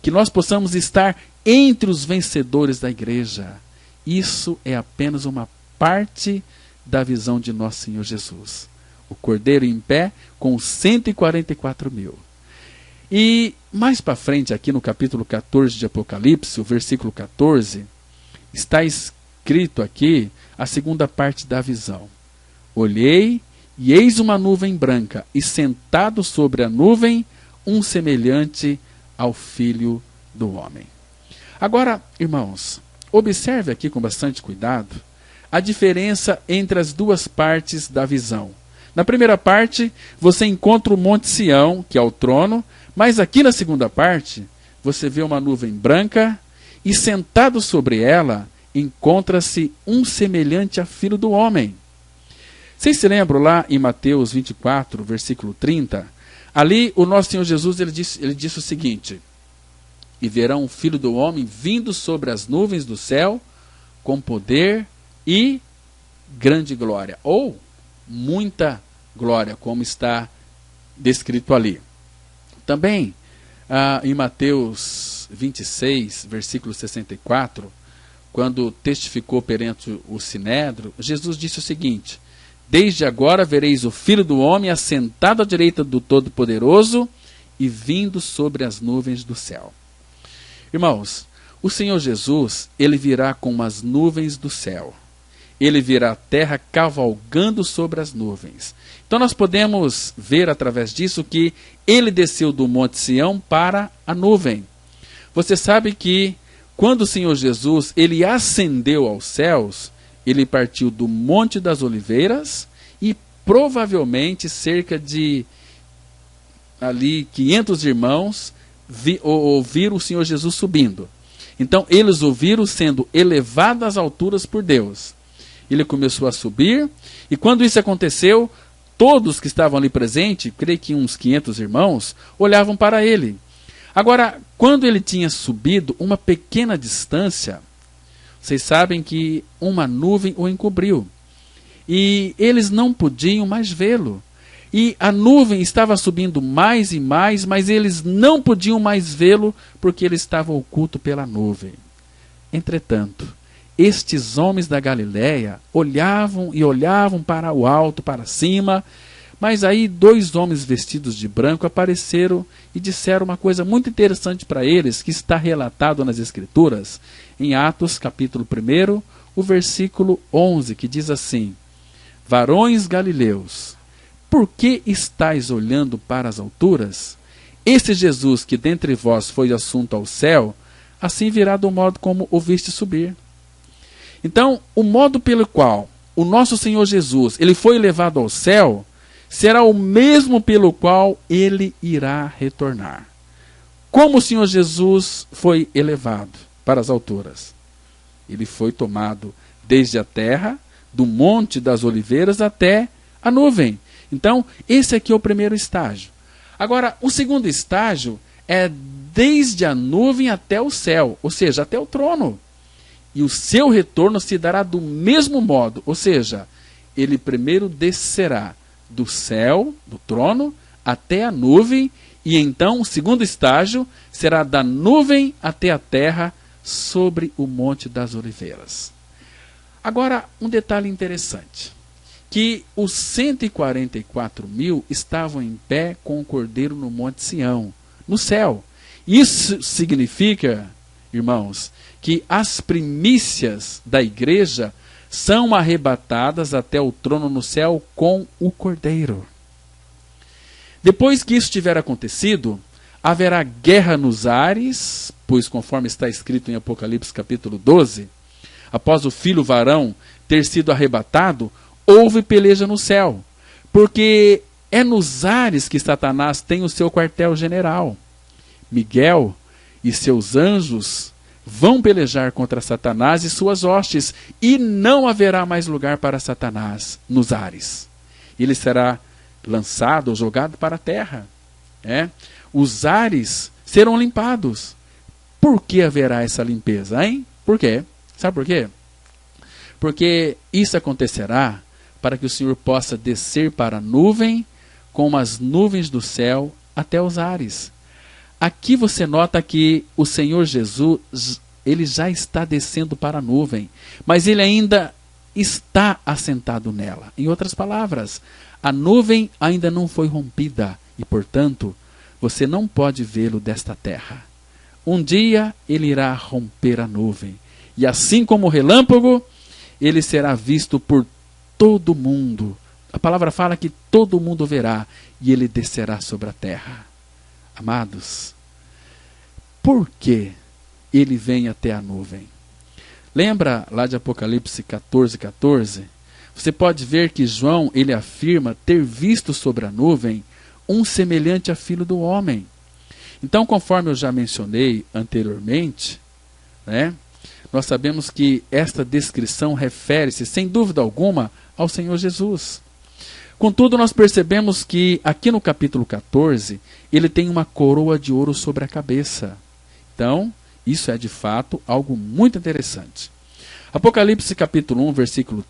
que nós possamos estar entre os vencedores da igreja. Isso é apenas uma parte da visão de nosso Senhor Jesus. O Cordeiro em pé com os 144 mil. E mais para frente, aqui no capítulo 14 de Apocalipse, o versículo 14, está escrito aqui a segunda parte da visão. Olhei, e eis uma nuvem branca, e sentado sobre a nuvem, um semelhante ao Filho do Homem. Agora, irmãos, observe aqui com bastante cuidado a diferença entre as duas partes da visão. Na primeira parte, você encontra o Monte Sião, que é o trono, mas aqui na segunda parte, você vê uma nuvem branca e sentado sobre ela encontra-se um semelhante a Filho do Homem. Vocês se lembram lá em Mateus 24, versículo 30? Ali o nosso Senhor Jesus ele disse o seguinte: e verão o Filho do Homem vindo sobre as nuvens do céu com poder e grande glória. Ou muita glória, como está descrito ali. Também, em Mateus 26, versículo 64, quando testificou perante o Sinédrio, Jesus disse o seguinte: desde agora vereis o Filho do Homem assentado à direita do Todo-Poderoso e vindo sobre as nuvens do céu. Irmãos, o Senhor Jesus, Ele virá com as nuvens do céu. Ele virá à terra cavalgando sobre as nuvens. Então nós podemos ver através disso que Ele desceu do Monte Sião para a nuvem. Você sabe que quando o Senhor Jesus Ele ascendeu aos céus, Ele partiu do Monte das Oliveiras e provavelmente cerca de ali 500 irmãos ouviram o Senhor Jesus subindo. Então eles ouviram sendo elevado às alturas por Deus. Ele começou a subir, e quando isso aconteceu, todos que estavam ali presentes, creio que uns 500 irmãos, olhavam para ele. Agora, quando ele tinha subido uma pequena distância, vocês sabem que uma nuvem o encobriu. E eles não podiam mais vê-lo. E a nuvem estava subindo mais e mais, mas eles não podiam mais vê-lo, porque ele estava oculto pela nuvem. Entretanto, estes homens da Galiléia olhavam e olhavam para o alto, para cima, mas aí 2 homens vestidos de branco apareceram e disseram uma coisa muito interessante para eles, que está relatado nas Escrituras, em Atos capítulo 1, o versículo 11, que diz assim: varões galileus, por que estáis olhando para as alturas? Esse Jesus que dentre vós foi assunto ao céu, assim virá do modo como o viste subir. Então, o modo pelo qual o nosso Senhor Jesus ele foi levado ao céu, será o mesmo pelo qual ele irá retornar. Como o Senhor Jesus foi elevado para as alturas? Ele foi tomado desde a terra, do Monte das Oliveiras até a nuvem. Então, esse aqui é o primeiro estágio. Agora, o segundo estágio é desde a nuvem até o céu, ou seja, até o trono. E o seu retorno se dará do mesmo modo, ou seja, ele primeiro descerá do céu, do trono, até a nuvem, e então o segundo estágio será da nuvem até a terra, sobre o Monte das Oliveiras. Agora, um detalhe interessante, que os 144.000 estavam em pé com o Cordeiro no Monte Sião, no céu. Isso significa, irmãos, que as primícias da igreja são arrebatadas até o trono no céu com o Cordeiro. Depois que isso tiver acontecido, haverá guerra nos ares, pois conforme está escrito em Apocalipse capítulo 12, após o filho varão ter sido arrebatado, houve peleja no céu, porque é nos ares que Satanás tem o seu quartel-general. Miguel e seus anjos vão pelejar contra Satanás e suas hostes, e não haverá mais lugar para Satanás nos ares. Ele será lançado ou jogado para a terra. Os ares serão limpados. Por que haverá essa limpeza, hein? Por quê? Sabe por quê? Porque isso acontecerá para que o Senhor possa descer para a nuvem, como as nuvens do céu, até os ares. Aqui você nota que o Senhor Jesus, ele já está descendo para a nuvem, mas ele ainda está assentado nela. Em outras palavras, a nuvem ainda não foi rompida e, portanto, você não pode vê-lo desta terra. Um dia ele irá romper a nuvem, e assim como o relâmpago, ele será visto por todo mundo. A palavra fala que todo mundo verá, e ele descerá sobre a terra. Amados, por que ele vem até a nuvem? Lembra lá de Apocalipse 14:14? Você pode ver que João, ele afirma ter visto sobre a nuvem um semelhante a filho do homem. Então, conforme eu já mencionei anteriormente, nós sabemos que esta descrição refere-se, sem dúvida alguma, ao Senhor Jesus. Contudo, nós percebemos que aqui no capítulo 14, ele tem uma coroa de ouro sobre a cabeça. Então, isso é de fato algo muito interessante. Apocalipse capítulo 1, versículo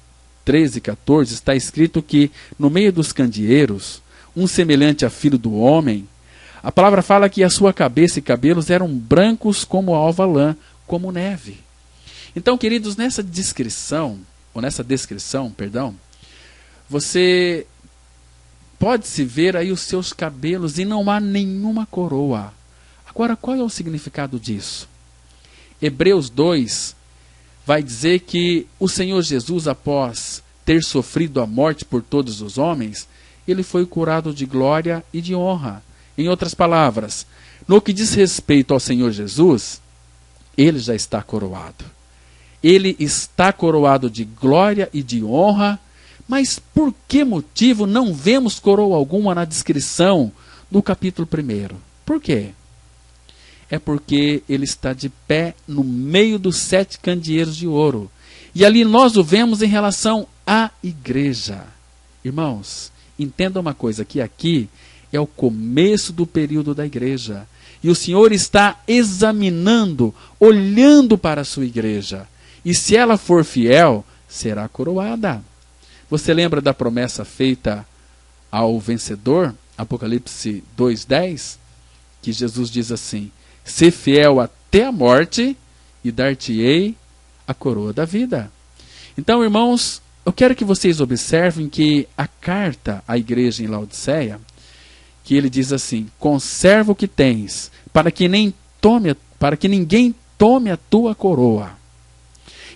13 e 14, está escrito que no meio dos candeeiros, um semelhante a filho do homem, a palavra fala que a sua cabeça e cabelos eram brancos como a alva lã, como neve. Então, queridos, nessa descrição, você pode-se ver aí os seus cabelos e não há nenhuma coroa. Agora, qual é o significado disso? Hebreus 2 vai dizer que o Senhor Jesus, após ter sofrido a morte por todos os homens, ele foi curado de glória e de honra. Em outras palavras, no que diz respeito ao Senhor Jesus, ele já está coroado. Ele está coroado de glória e de honra, mas por que motivo não vemos coroa alguma na descrição do capítulo 1? Por quê? É porque ele está de pé no meio dos 7 candeeiros de ouro. E ali nós o vemos em relação à igreja. Irmãos, entenda uma coisa, que aqui é o começo do período da igreja. E o Senhor está examinando, olhando para a sua igreja. E se ela for fiel, será coroada. Você lembra da promessa feita ao vencedor? Apocalipse 2:10? Que Jesus diz assim: "Sê fiel até a morte e dar-te-ei a coroa da vida." Então, irmãos, eu quero que vocês observem que a carta à igreja em Laodiceia, que ele diz assim: "Conserva o que tens, para que ninguém tome a tua coroa."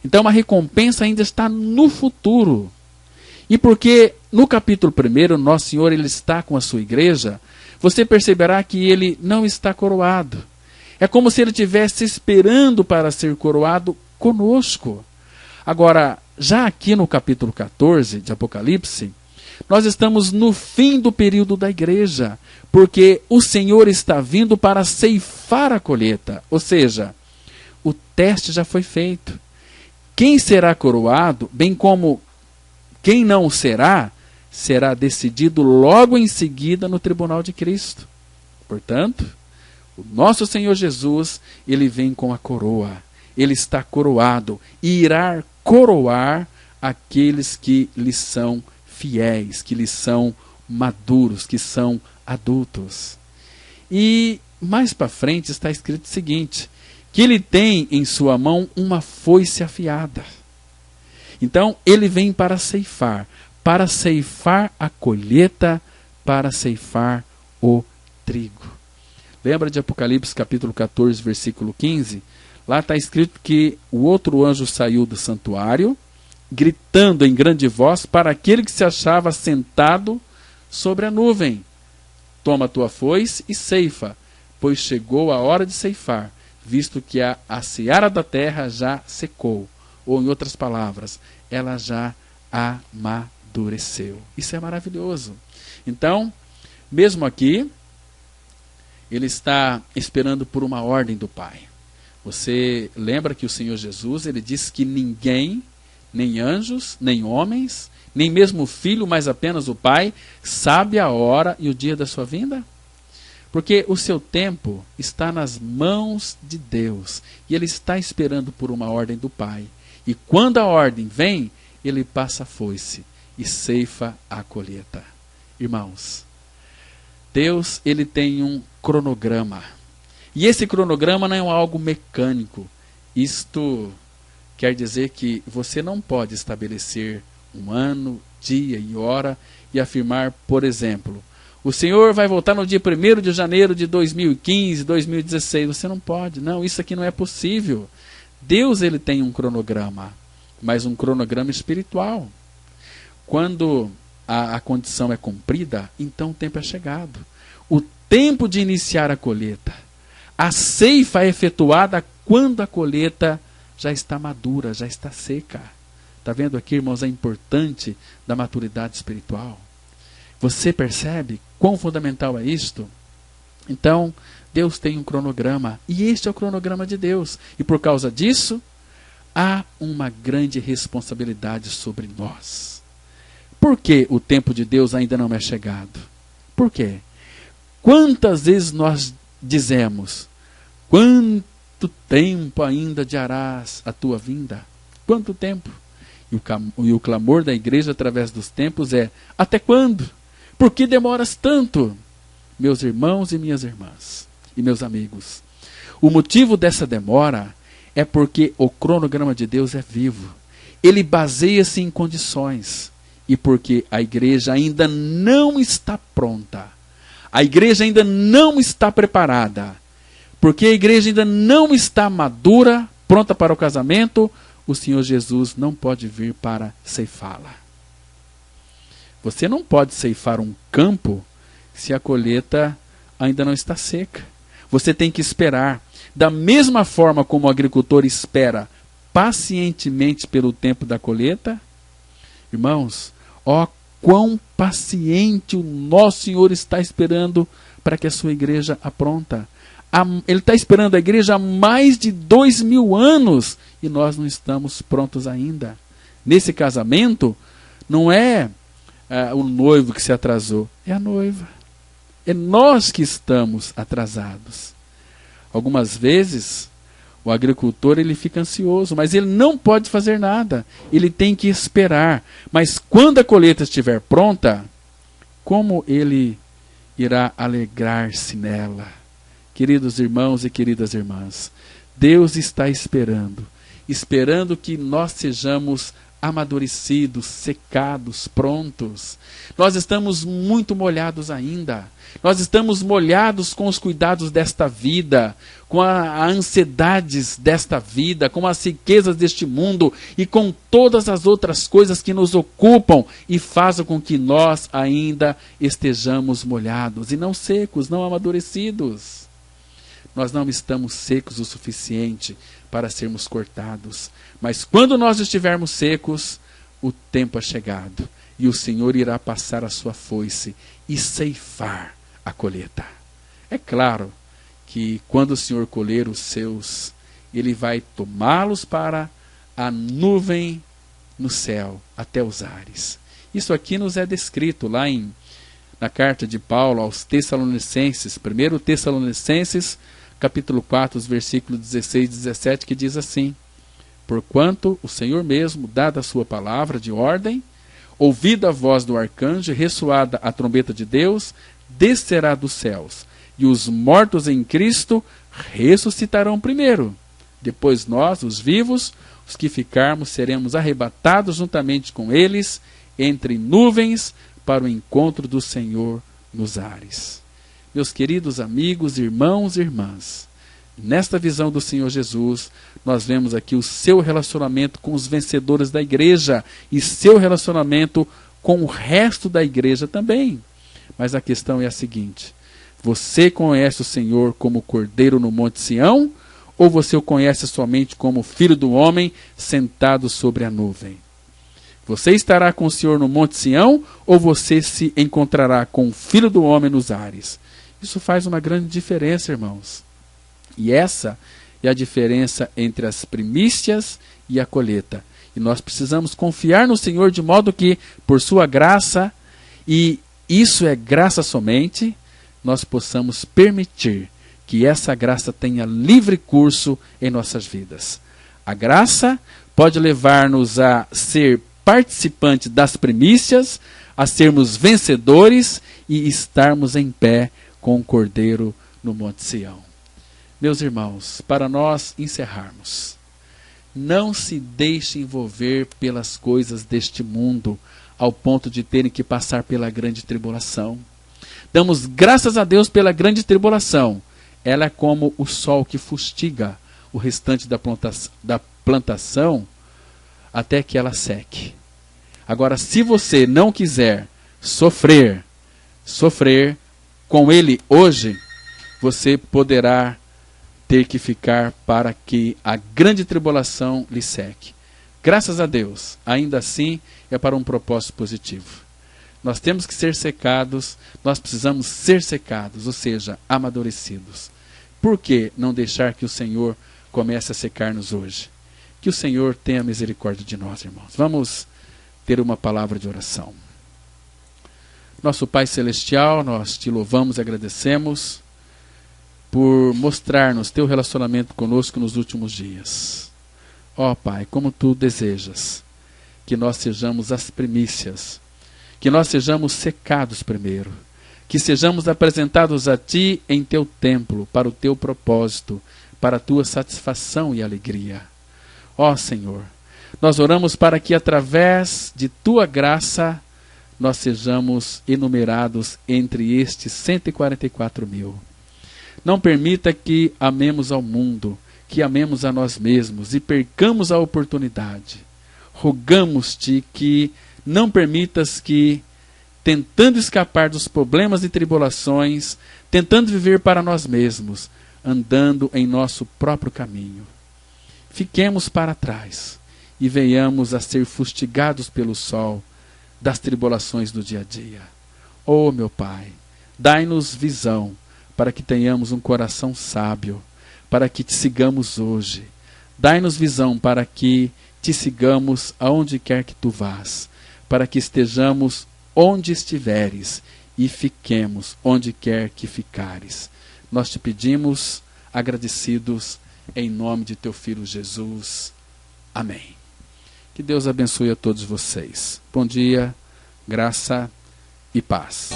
Então, a recompensa ainda está no futuro. E porque no capítulo 1, Nosso Senhor ele está com a sua igreja, você perceberá que ele não está coroado. É como se ele estivesse esperando para ser coroado conosco. Agora, já aqui no capítulo 14 de Apocalipse, nós estamos no fim do período da igreja, porque o Senhor está vindo para ceifar a colheita, ou seja, o teste já foi feito. Quem será coroado, bem como quem não será, será decidido logo em seguida no tribunal de Cristo. Portanto, o nosso Senhor Jesus, ele vem com a coroa. Ele está coroado e irá coroar aqueles que lhe são fiéis, que lhe são maduros, que são adultos. E mais para frente está escrito o seguinte, que ele tem em sua mão uma foice afiada. Então, ele vem para ceifar a colheita, para ceifar o trigo. Lembra de Apocalipse capítulo 14, versículo 15? Lá está escrito que o outro anjo saiu do santuário, gritando em grande voz para aquele que se achava sentado sobre a nuvem: toma a tua foice e ceifa, pois chegou a hora de ceifar, visto que a seara da terra já secou. Ou, em outras palavras, ela já amadureceu. Isso é maravilhoso. Então, mesmo aqui, ele está esperando por uma ordem do Pai. Você lembra que o Senhor Jesus, ele disse que ninguém, nem anjos, nem homens, nem mesmo o Filho, mas apenas o Pai, sabe a hora e o dia da sua vinda? Porque o seu tempo está nas mãos de Deus. E ele está esperando por uma ordem do Pai. E quando a ordem vem, ele passa a foice e ceifa a colheita. Irmãos, Deus, ele tem um cronograma. E esse cronograma não é algo mecânico. Isto quer dizer que você não pode estabelecer um ano, dia e hora e afirmar, por exemplo, o Senhor vai voltar no dia 1º de janeiro de 2015, 2016. Você não pode. Não, isso aqui não é possível. Deus, ele tem um cronograma, mas um cronograma espiritual. Quando a condição é cumprida, então o tempo é chegado. O tempo de iniciar a colheita. A ceifa é efetuada quando a colheita já está madura, já está seca. Está vendo aqui, irmãos, a importante da maturidade espiritual? Você percebe quão fundamental é isto? Então, Deus tem um cronograma, e este é o cronograma de Deus. E por causa disso, há uma grande responsabilidade sobre nós. Por que o tempo de Deus ainda não é chegado? Por quê? Quantas vezes nós dizemos: quanto tempo ainda adiarás a tua vinda? Quanto tempo? E o clamor da igreja através dos tempos é: até quando? Por que demoras tanto? Meus irmãos e minhas irmãs, e meus amigos, o motivo dessa demora é porque o cronograma de Deus é vivo. Ele baseia-se em condições. E porque a igreja ainda não está pronta. A igreja ainda não está preparada. Porque a igreja ainda não está madura, pronta para o casamento, o Senhor Jesus não pode vir para ceifá-la. Você não pode ceifar um campo se a colheita ainda não está seca. Você tem que esperar. Da mesma forma como o agricultor espera pacientemente pelo tempo da colheita, irmãos, ó quão paciente o nosso Senhor está esperando para que a sua igreja apronta. Ele está esperando a igreja há mais de 2000 anos e nós não estamos prontos ainda. Nesse casamento, não é o noivo que se atrasou, é a noiva. É nós que estamos atrasados. Algumas vezes, o agricultor ele fica ansioso, mas ele não pode fazer nada. Ele tem que esperar. Mas quando a colheita estiver pronta, como ele irá alegrar-se nela? Queridos irmãos e queridas irmãs, Deus está esperando que nós sejamos amadurecidos, secados, prontos. Nós estamos muito molhados ainda. Nós estamos molhados com os cuidados desta vida, com as ansiedades desta vida, com as riquezas deste mundo e com todas as outras coisas que nos ocupam e fazem com que nós ainda estejamos molhados e não secos, não amadurecidos. Nós não estamos secos o suficiente para sermos cortados. Mas quando nós estivermos secos, o tempo é chegado e o Senhor irá passar a sua foice e ceifar a colheita. É claro que quando o Senhor colher os seus, Ele vai tomá-los para a nuvem no céu, até os ares. Isso aqui nos é descrito lá na carta de Paulo aos Tessalonicenses, 1 Tessalonicenses, capítulo 4, os versículos 16 e 17, que diz assim: porquanto o Senhor mesmo, dada a sua palavra de ordem, ouvida a voz do arcanjo, ressoada a trombeta de Deus, descerá dos céus, e os mortos em Cristo ressuscitarão primeiro. Depois nós, os vivos, os que ficarmos, seremos arrebatados juntamente com eles, entre nuvens, para o encontro do Senhor nos ares. Meus queridos amigos, irmãos e irmãs, nesta visão do Senhor Jesus, nós vemos aqui o seu relacionamento com os vencedores da igreja e seu relacionamento com o resto da igreja também. Mas a questão é a seguinte: você conhece o Senhor como Cordeiro no Monte Sião, ou você o conhece somente como Filho do Homem sentado sobre a nuvem? Você estará com o Senhor no Monte Sião, ou você se encontrará com o Filho do Homem nos ares? Isso faz uma grande diferença, irmãos. E essa é a diferença entre as primícias e a colheita. E nós precisamos confiar no Senhor de modo que, por sua graça, e isso é graça somente, nós possamos permitir que essa graça tenha livre curso em nossas vidas. A graça pode levar-nos a ser participantes das primícias, a sermos vencedores e estarmos em pé com o Cordeiro no Monte Sião. Meus irmãos, para nós encerrarmos, não se deixe envolver pelas coisas deste mundo, ao ponto de terem que passar pela grande tribulação. Damos graças a Deus pela grande tribulação. Ela é como o sol que fustiga o restante da plantação até que ela seque. Agora, se você não quiser sofrer com ele hoje, você poderá ter que ficar para que a grande tribulação lhe seque. Graças a Deus, ainda assim é para um propósito positivo. Nós temos que ser secados, nós precisamos ser secados, ou seja, amadurecidos. Por que não deixar que o Senhor comece a secar-nos hoje? Que o Senhor tenha misericórdia de nós, irmãos. Vamos ter uma palavra de oração. Nosso Pai Celestial, nós te louvamos e agradecemos por mostrar-nos teu relacionamento conosco nos últimos dias. Ó Pai, como tu desejas que nós sejamos as primícias, que nós sejamos secados primeiro, que sejamos apresentados a Ti em Teu templo, para o Teu propósito, para a Tua satisfação e alegria. Ó Senhor, nós oramos para que através de Tua graça nós sejamos enumerados entre estes 144 mil. Não permita que amemos ao mundo, que amemos a nós mesmos e percamos a oportunidade. Rogamos-te que não permitas que, tentando escapar dos problemas e tribulações, tentando viver para nós mesmos, andando em nosso próprio caminho, fiquemos para trás e venhamos a ser fustigados pelo sol das tribulações do dia a dia. Oh, meu Pai, dai-nos visão para que tenhamos um coração sábio, para que te sigamos hoje. Dai-nos visão para que te sigamos aonde quer que tu vás, para que estejamos onde estiveres e fiquemos onde quer que ficares. Nós te pedimos, agradecidos, em nome de teu Filho Jesus. Amém. Que Deus abençoe a todos vocês. Bom dia, graça e paz.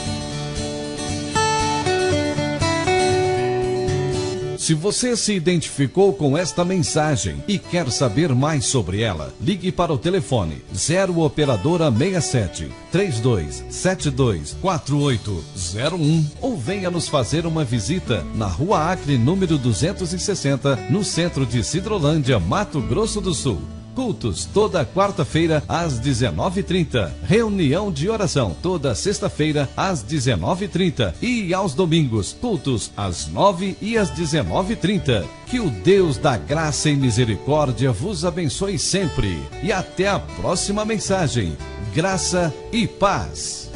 Se você se identificou com esta mensagem e quer saber mais sobre ela, ligue para o telefone 0 operadora 67 3272 4801 ou venha nos fazer uma visita na Rua Acre, número 260, no centro de Sidrolândia, Mato Grosso do Sul. Cultos toda quarta-feira às 19h30. Reunião de oração toda sexta-feira às 19h30. E aos domingos, cultos às 9h e às 19h30. Que o Deus da graça e misericórdia vos abençoe sempre. E até a próxima mensagem. Graça e paz.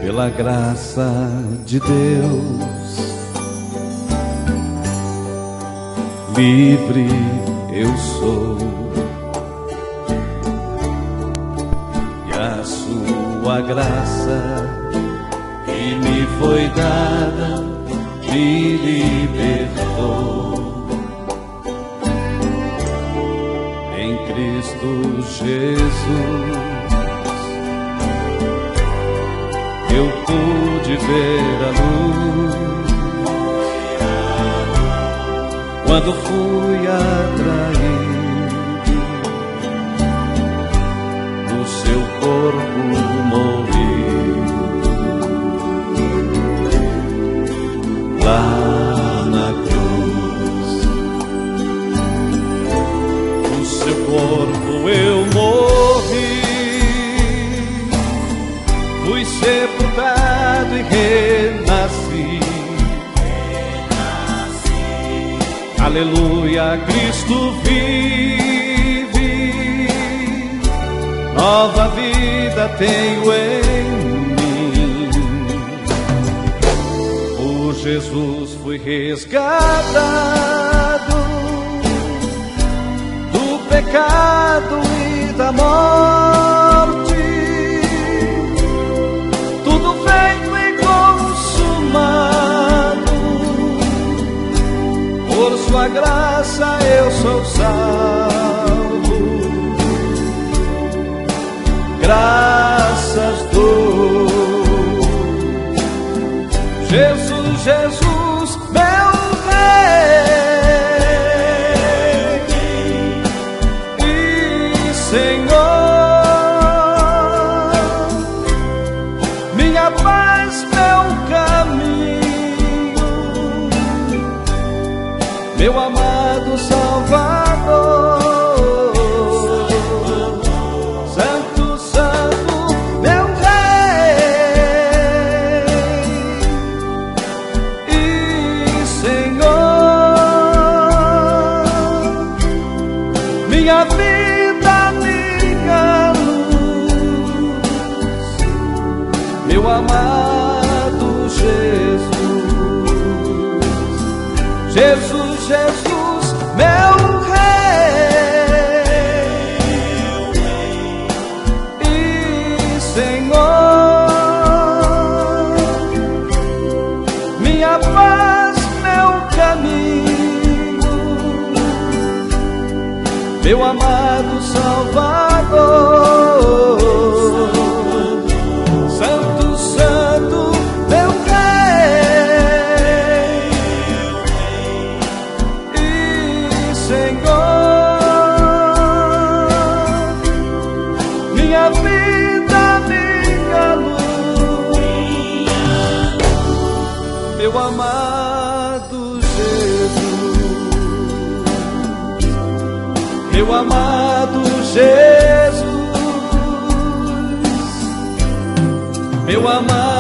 Pela graça de Deus, livre eu sou, e a sua graça que me foi dada me libertou. Em Cristo Jesus eu pude ver a luz quando fui atraído, no seu corpo movido, lá na cruz. No seu corpo eu morri, fui sepultado e renasci. Aleluia, Cristo vive, nova vida tenho em mim. Por Jesus fui resgatado do pecado e da morte. Tudo feito e consumado, por sua graça eu sou salvo. Graças dou. Jesus, Jesus, meu Rei e Senhor, minha paz, meu caminho, meu amado Salvador. Santo, Santo, meu Rei e Senhor, minha vida, minha luz, meu amado Jesus. Jesus, Jesus, meu Rei e Senhor, minha paz, meu caminho, meu amado Salvador. Santo, Santo, meu Rei e Senhor, minha vida, minha luz, meu amado Jesus, meu amado Jesus, meu amado